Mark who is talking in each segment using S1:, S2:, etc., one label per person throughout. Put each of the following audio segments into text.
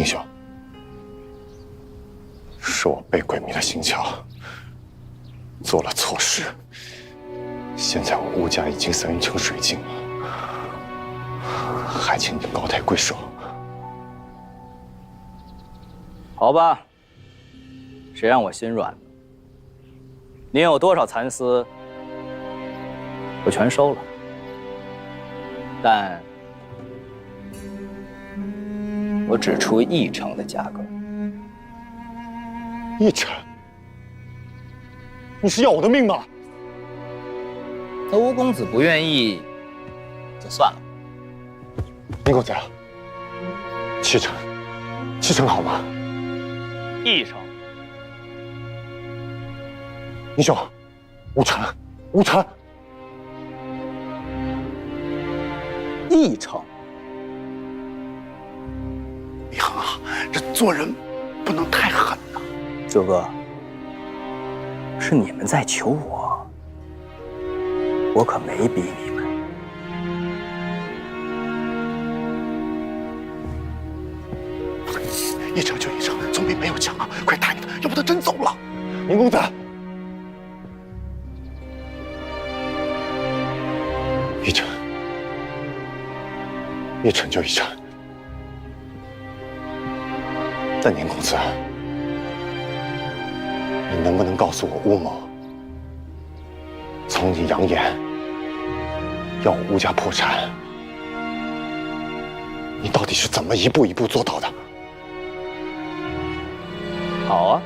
S1: 英雄，是我被鬼迷了心窍，做了错事。现在我吴家已经散成水尽了，还请你高抬贵手。
S2: 好吧，谁让我心软了？您有多少蚕丝，我全收了，但我只出1成的价格。
S1: 1成？你是要我的命吗？
S2: 那吴公子不愿意，就算了。
S1: 林公子，7成，7成好吗
S2: ？1成。
S1: 英雄，5成，5成。
S2: 1成。
S1: 李恒啊，这做人不能太狠呐。
S2: 九哥，是你们在求我，我可没逼你们。
S1: 1成就1成，总比没有强啊！快答应他，要不他真走了。林公子，1成，1成就1成。但宁公子，你能不能告诉我吴某，从你扬言要我吴家破产，你到底是怎么一步一步做到的？
S2: 好啊，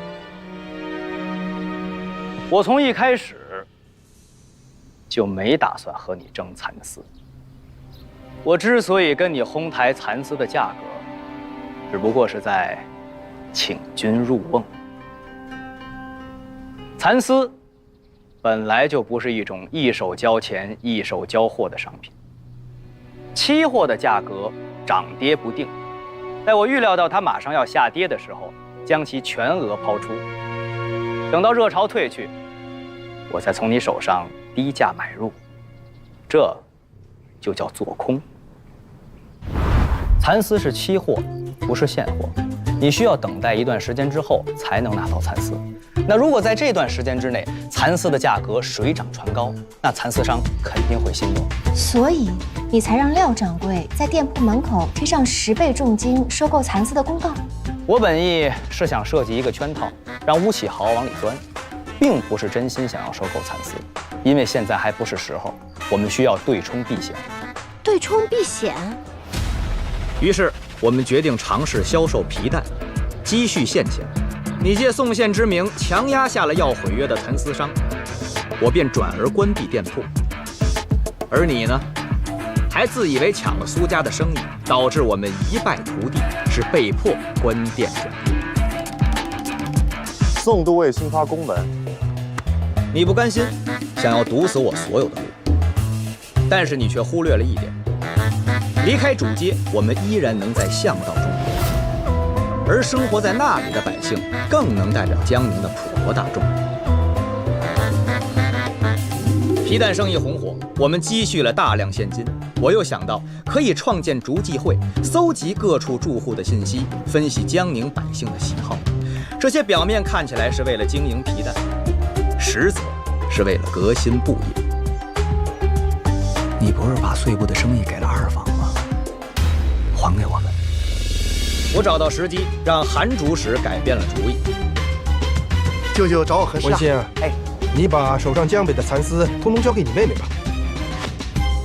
S2: 我从一开始就没打算和你争蚕丝。我之所以跟你哄抬蚕丝的价格，只不过是在请君入瓮。蚕丝本来就不是一种一手交钱一手交货的商品，期货的价格涨跌不定，在我预料到它马上要下跌的时候，将其全额抛出，等到热潮退去，我再从你手上低价买入，这就叫做空。蚕丝是期货，不是现货，你需要等待一段时间之后才能拿到蚕丝。那如果在这段时间之内，蚕丝的价格水涨船高，那蚕丝商肯定会心动。
S3: 所以你才让廖掌柜在店铺门口贴上10倍重金收购蚕丝的公告。
S2: 我本意是想设计一个圈套，让吴启豪往里钻，并不是真心想要收购蚕丝，因为现在还不是时候，我们需要对冲避险。
S3: 对冲避险？
S4: 于是我们决定尝试销售皮蛋，积蓄现钱。你借送线之名强压下了要毁约的蚕丝商，我便转而关闭店铺。而你呢，还自以为抢了苏家的生意，导致我们一败涂地，是被迫关店转业。
S1: 宋都尉新发公文，
S4: 你不甘心，想要堵死我所有的路，但是你却忽略了一点：离开主街，我们依然能在巷道中活，而生活在那里的百姓，更能代表江宁的普罗大众。皮蛋生意红火，我们积蓄了大量现金。我又想到可以创建竹记会，搜集各处住户的信息，分析江宁百姓的喜好。这些表面看起来是为了经营皮蛋，实则是为了革新布业。你不是把碎布的生意给了二房吗？还给我们。我找到时机，让韩主使改变了主意。
S5: 舅舅找我何事啊？
S6: 文兴，你把手上江北的蚕丝通通交给你妹妹吧。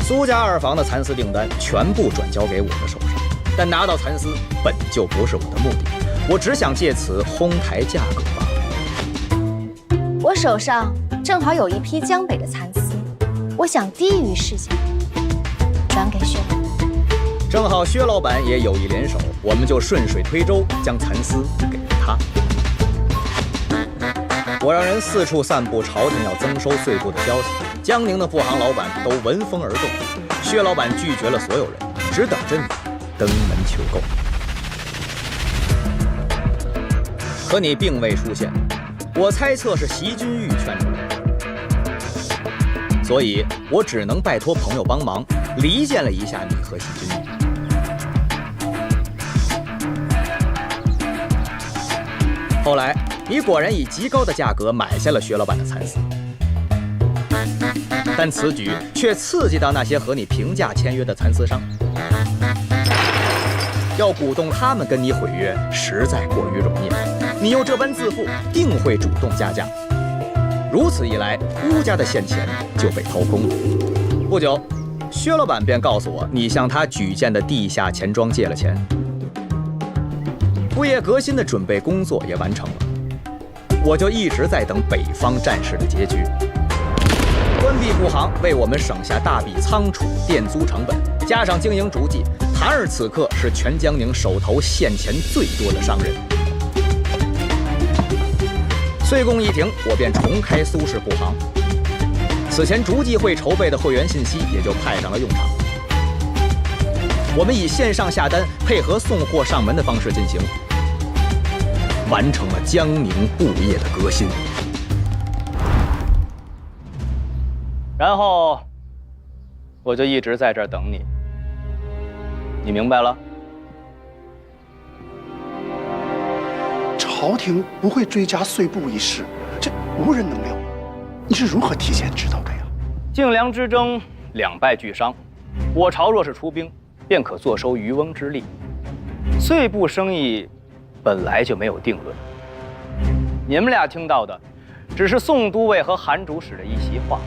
S4: 苏家二房的蚕丝订单全部转交给我的手上，但拿到蚕丝本就不是我的目的，我只想借此哄抬价格罢了。
S3: 我手上正好有一批江北的蚕丝，我想低于市价，转给薛老板。
S4: 正好薛老板也有意联手，我们就顺水推舟，将蚕丝给了他。我让人四处散布朝廷要增收碎布的消息，江宁的布行老板都闻风而动。薛老板拒绝了所有人，只等着你登门求购。可你并未出现，我猜测是席君玉劝出来的，所以我只能拜托朋友帮忙离间了一下你和席君玉。后来，你果然以极高的价格买下了薛老板的蚕丝，但此举却刺激到那些和你平价签约的蚕丝商，要鼓动他们跟你毁约，实在过于容易了。你又这般自负，定会主动加价。如此一来，乌家的现钱就被掏空了。不久，薛老板便告诉我，你向他举荐的地下钱庄借了钱。布业革新的准备工作也完成了，我就一直在等北方战事的结局。关闭布行，为我们省下大笔仓储、店租成本，加上经营足迹，谭儿此刻是全江宁手头现钱最多的商人。岁贡一停，我便重开苏氏布行。此前竹记会筹备的会员信息也就派上了用场。我们以线上下单配合送货上门的方式进行，完成了江宁布业的革新。
S2: 然后我就一直在这儿等你，你明白了？
S5: 朝廷不会追加岁布一事，这无人能料。你是如何提前知道的呀？
S2: 晋梁之争两败俱伤，我朝若是出兵，便可坐收渔翁之利。岁布生意本来就没有定论，你们俩听到的只是宋都尉和韩主使的一席话。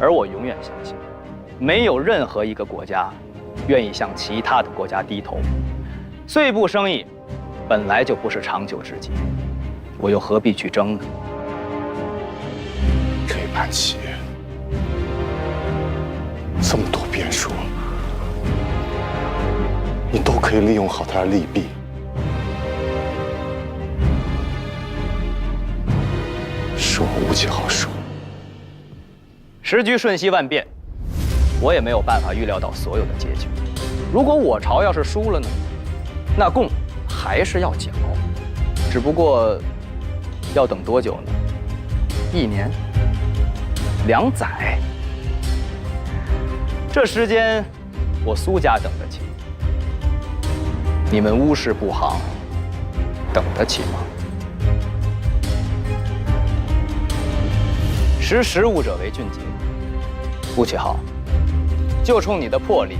S2: 而我永远相信，没有任何一个国家愿意向其他的国家低头。岁布生意本来就不是长久之计，我又何必去争呢？
S1: 这盘棋这么多变数，你都可以利用好它的利弊。是我无计好输。
S2: 时局瞬息万变，我也没有办法预料到所有的结局。如果我朝要是输了呢，那贡还是要缴，只不过要等多久呢？1年、2载？这时间，我苏家等得起，你们乌氏布行等得起吗？识时务者为俊杰。吴启浩，就冲你的魄力，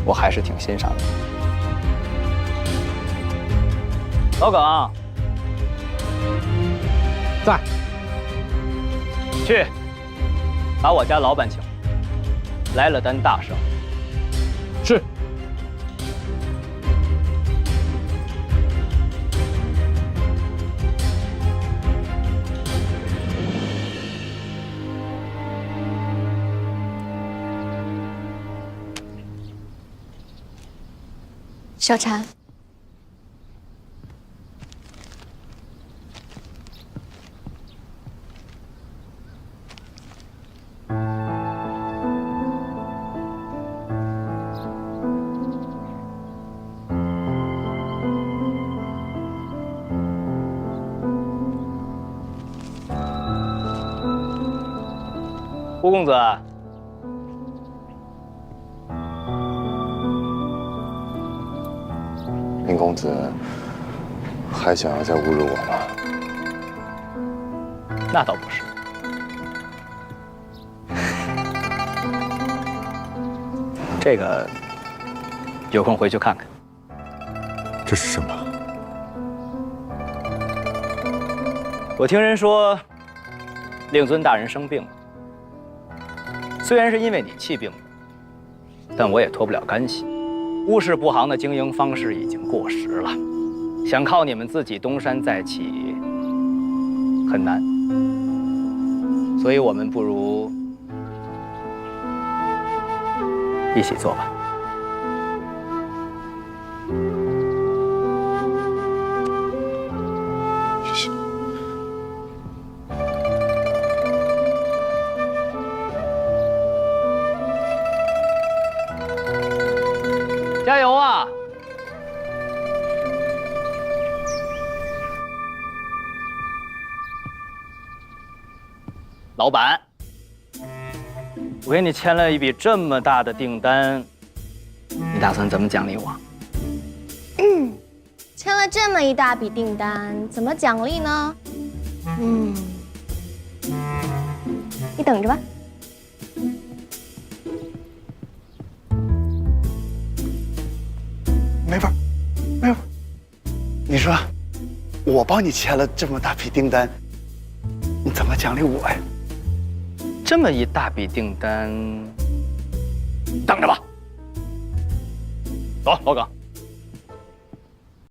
S2: 我还是挺欣赏的。老耿，
S6: 在。
S2: 去，把我家老板请来了单大事。
S6: 是。
S3: 小婵，
S2: 吴公子，
S1: 林公子还想要再侮辱我吗？
S2: 那倒不是。这个有空回去看看。
S1: 这是什么？
S2: 我听人说，令尊大人生病了。虽然是因为你气病的，但我也脱不了干系。乌氏布行的经营方式已经过时了，想靠你们自己东山再起很难。所以我们不如一起做吧。
S1: 谢谢。
S2: 加油啊！老板，我给你签了一笔这么大的订单，你打算怎么奖励我？
S3: 签了这么一大笔订单，怎么奖励呢？你等着吧。
S5: 没法，没法。你说，我帮你签了这么大笔订单，你怎么奖励我呀？
S2: 这么一大笔订单，等着吧。走，老耿。